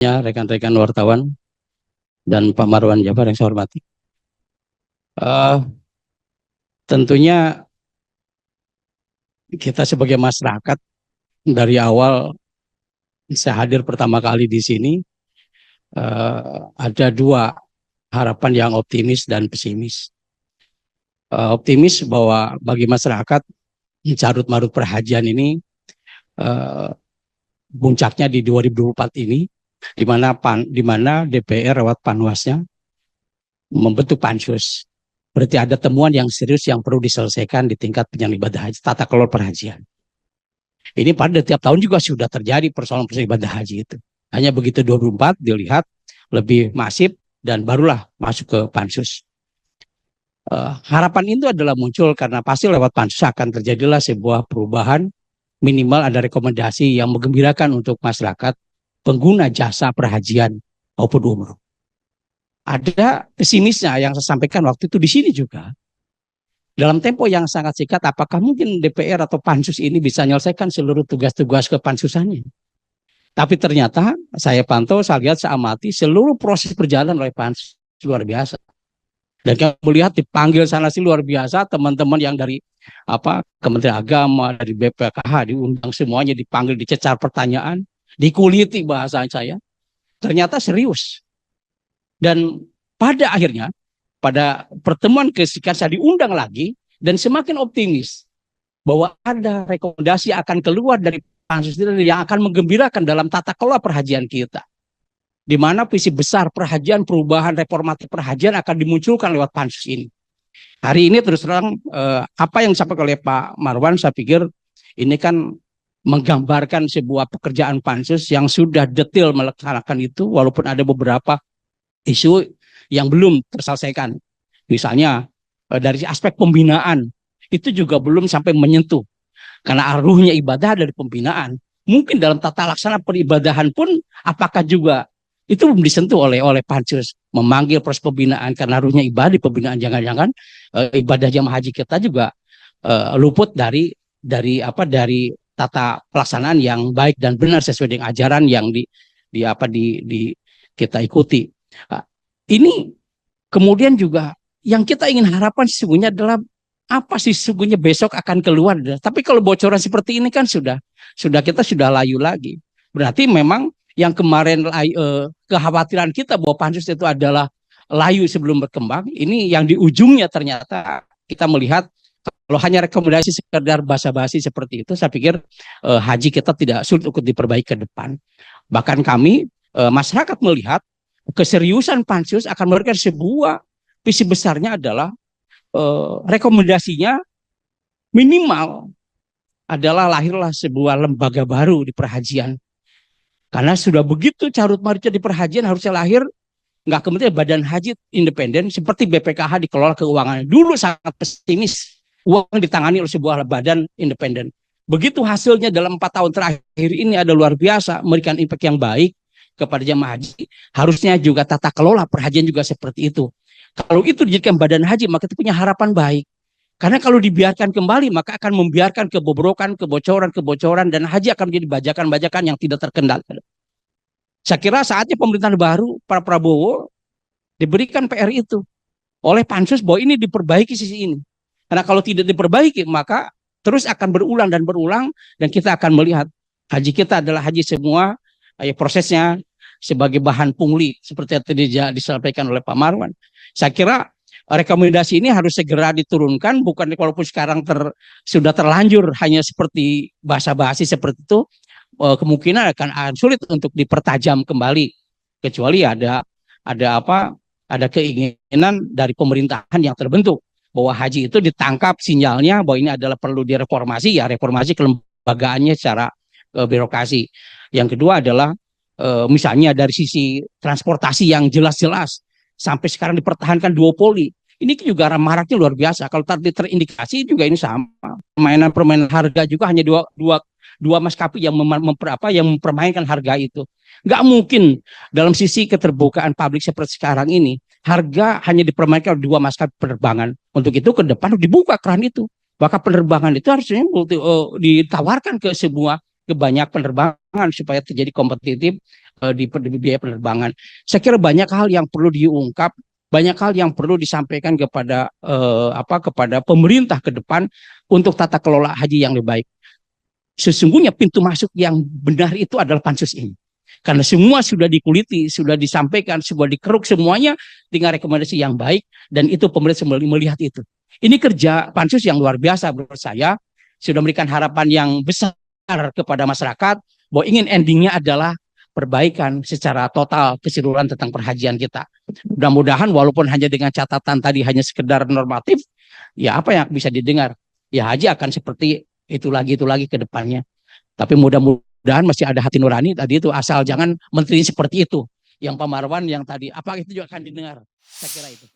Ya, rekan-rekan wartawan dan Pak Marwan Jabar yang saya hormati. Uh, Tentunya kita sebagai masyarakat dari awal saya hadir pertama kali di sini, ada dua harapan yang optimis dan pesimis. Optimis bahwa bagi masyarakat carut marut perhajian ini puncaknya di 2024 ini, di mana DPR lewat Panwasnya membentuk pansus. Berarti ada temuan yang serius yang perlu diselesaikan di tingkat penyelenggaraan ibadah haji, tata kelola perhajian. Ini pada tiap tahun juga sudah terjadi persoalan ibadah haji itu. Hanya begitu 2024 dilihat lebih masif dan barulah masuk ke pansus. Harapan itu adalah muncul karena pasti lewat pansus akan terjadilah sebuah perubahan, minimal ada rekomendasi yang menggembirakan untuk masyarakat pengguna jasa perhajian maupun umroh. Ada pesimisnya yang saya sampaikan waktu itu di sini juga. Dalam tempo yang sangat singkat, apakah mungkin DPR atau pansus ini bisa menyelesaikan seluruh tugas-tugas kepansusannya? Tapi ternyata saya pantau, saya lihat, saya amati seluruh proses berjalan oleh pansus luar biasa. Dan kita melihat dipanggil sana sih luar biasa, teman-teman yang dari Kementerian Agama, dari BPKH diundang semuanya, dipanggil, dicecar pertanyaan, dikuliti bahasa saya. Ternyata serius. Dan pada akhirnya, pada pertemuan kesekian saya diundang lagi dan semakin optimis bahwa ada rekomendasi akan keluar dari pansus yang akan menggembirakan dalam tata kelola perhajian kita. Di mana visi besar perhajian, perubahan reformatif perhajian akan dimunculkan lewat pansus ini. Hari ini terus terang apa yang disampaikan oleh Pak Marwan, saya pikir ini kan menggambarkan sebuah pekerjaan pansus yang sudah detail melaksanakan itu, walaupun ada beberapa isu yang belum terselesaikan. Misalnya dari aspek pembinaan itu juga belum sampai menyentuh. Karena arusnya ibadah dari pembinaan. Mungkin dalam tata laksana peribadahan pun apakah juga itu belum disentuh oleh pansus, memanggil proses pembinaan karena arusnya ibadah di pembinaan, jangan-jangan ibadah jamaah haji kita juga luput dari tata pelaksanaan yang baik dan benar sesuai dengan ajaran yang kita ikuti. Ini kemudian juga yang kita ingin harapkan sesungguhnya adalah apa sih sesungguhnya besok akan keluar. Tapi kalau bocoran seperti ini kan sudah kita sudah layu lagi. Berarti memang yang kemarin kekhawatiran kita bahwa pansus itu adalah layu sebelum berkembang, ini yang di ujungnya ternyata kita melihat kalau hanya rekomendasi sekedar basa-basi seperti itu, saya pikir haji kita tidak sulit untuk diperbaiki ke depan. Bahkan kami masyarakat melihat keseriusan pansus akan memberikan sebuah visi besarnya adalah rekomendasinya minimal adalah lahirlah sebuah lembaga baru di perhajian. Karena sudah begitu carut marutnya di perhajian, harusnya lahir nggak kemudian badan haji independen seperti BPKH dikelola keuangannya. Dulu sangat pesimis, uang ditangani oleh sebuah badan independen. Begitu hasilnya dalam 4 tahun terakhir ini ada luar biasa, memberikan impact yang baik kepada jamaah haji, harusnya juga tata kelola perhajian juga seperti itu. Kalau itu dijadikan badan haji, maka itu punya harapan baik. Karena kalau dibiarkan kembali, maka akan membiarkan kebobrokan, kebocoran, dan haji akan menjadi bajakan-bajakan yang tidak terkendali. Saya kira saatnya pemerintahan baru, Pak Prabowo, diberikan PR itu oleh pansus bahwa ini diperbaiki sisi ini. Karena kalau tidak diperbaiki, maka terus akan berulang, dan kita akan melihat haji kita adalah haji semua, prosesnya sebagai bahan pungli seperti yang tadi disampaikan oleh Pak Marwan. Saya kira rekomendasi ini harus segera diturunkan, bukan walaupun sekarang sudah terlanjur hanya seperti basa-basi seperti itu, kemungkinan akan sulit untuk dipertajam kembali, kecuali ada keinginan dari pemerintahan yang terbentuk bahwa haji itu ditangkap sinyalnya bahwa ini adalah perlu direformasi, ya reformasi kelembagaannya secara birokrasi. Yang kedua adalah misalnya dari sisi transportasi yang jelas-jelas sampai sekarang dipertahankan duopoli. Ini juga maraknya luar biasa. Kalau tadi terindikasi juga ini sama. Permainan harga juga hanya dua maskapai yang mempermainkan harga itu. Nggak mungkin dalam sisi keterbukaan publik seperti sekarang ini, harga hanya dipermainkan oleh 2 maskapai penerbangan. Untuk itu ke depan dibuka keran itu. Maka penerbangan itu harusnya ditawarkan ke banyak penerbangan supaya terjadi kompetitif di biaya penerbangan. Saya kira banyak hal yang perlu diungkap, banyak hal yang perlu disampaikan kepada kepada pemerintah ke depan untuk tata kelola haji yang lebih baik. Sesungguhnya pintu masuk yang benar itu adalah pansus ini. Karena semua sudah dikuliti, sudah disampaikan, sudah dikeruk semuanya dengan rekomendasi yang baik, dan itu pemerintah melihat itu. Ini kerja pansus yang luar biasa menurut saya, sudah memberikan harapan yang besar kepada masyarakat, bahwa ingin endingnya adalah perbaikan secara total keseluruhan tentang perhajian kita. Mudah-mudahan walaupun hanya dengan catatan tadi hanya sekedar normatif, ya apa yang bisa didengar? Ya haji akan seperti itu lagi ke depannya. Tapi mudah-mudahan masih ada hati nurani tadi itu, asal jangan menteri seperti itu. Yang Pak Marwan yang tadi, apa itu juga akan didengar. Saya kira itu.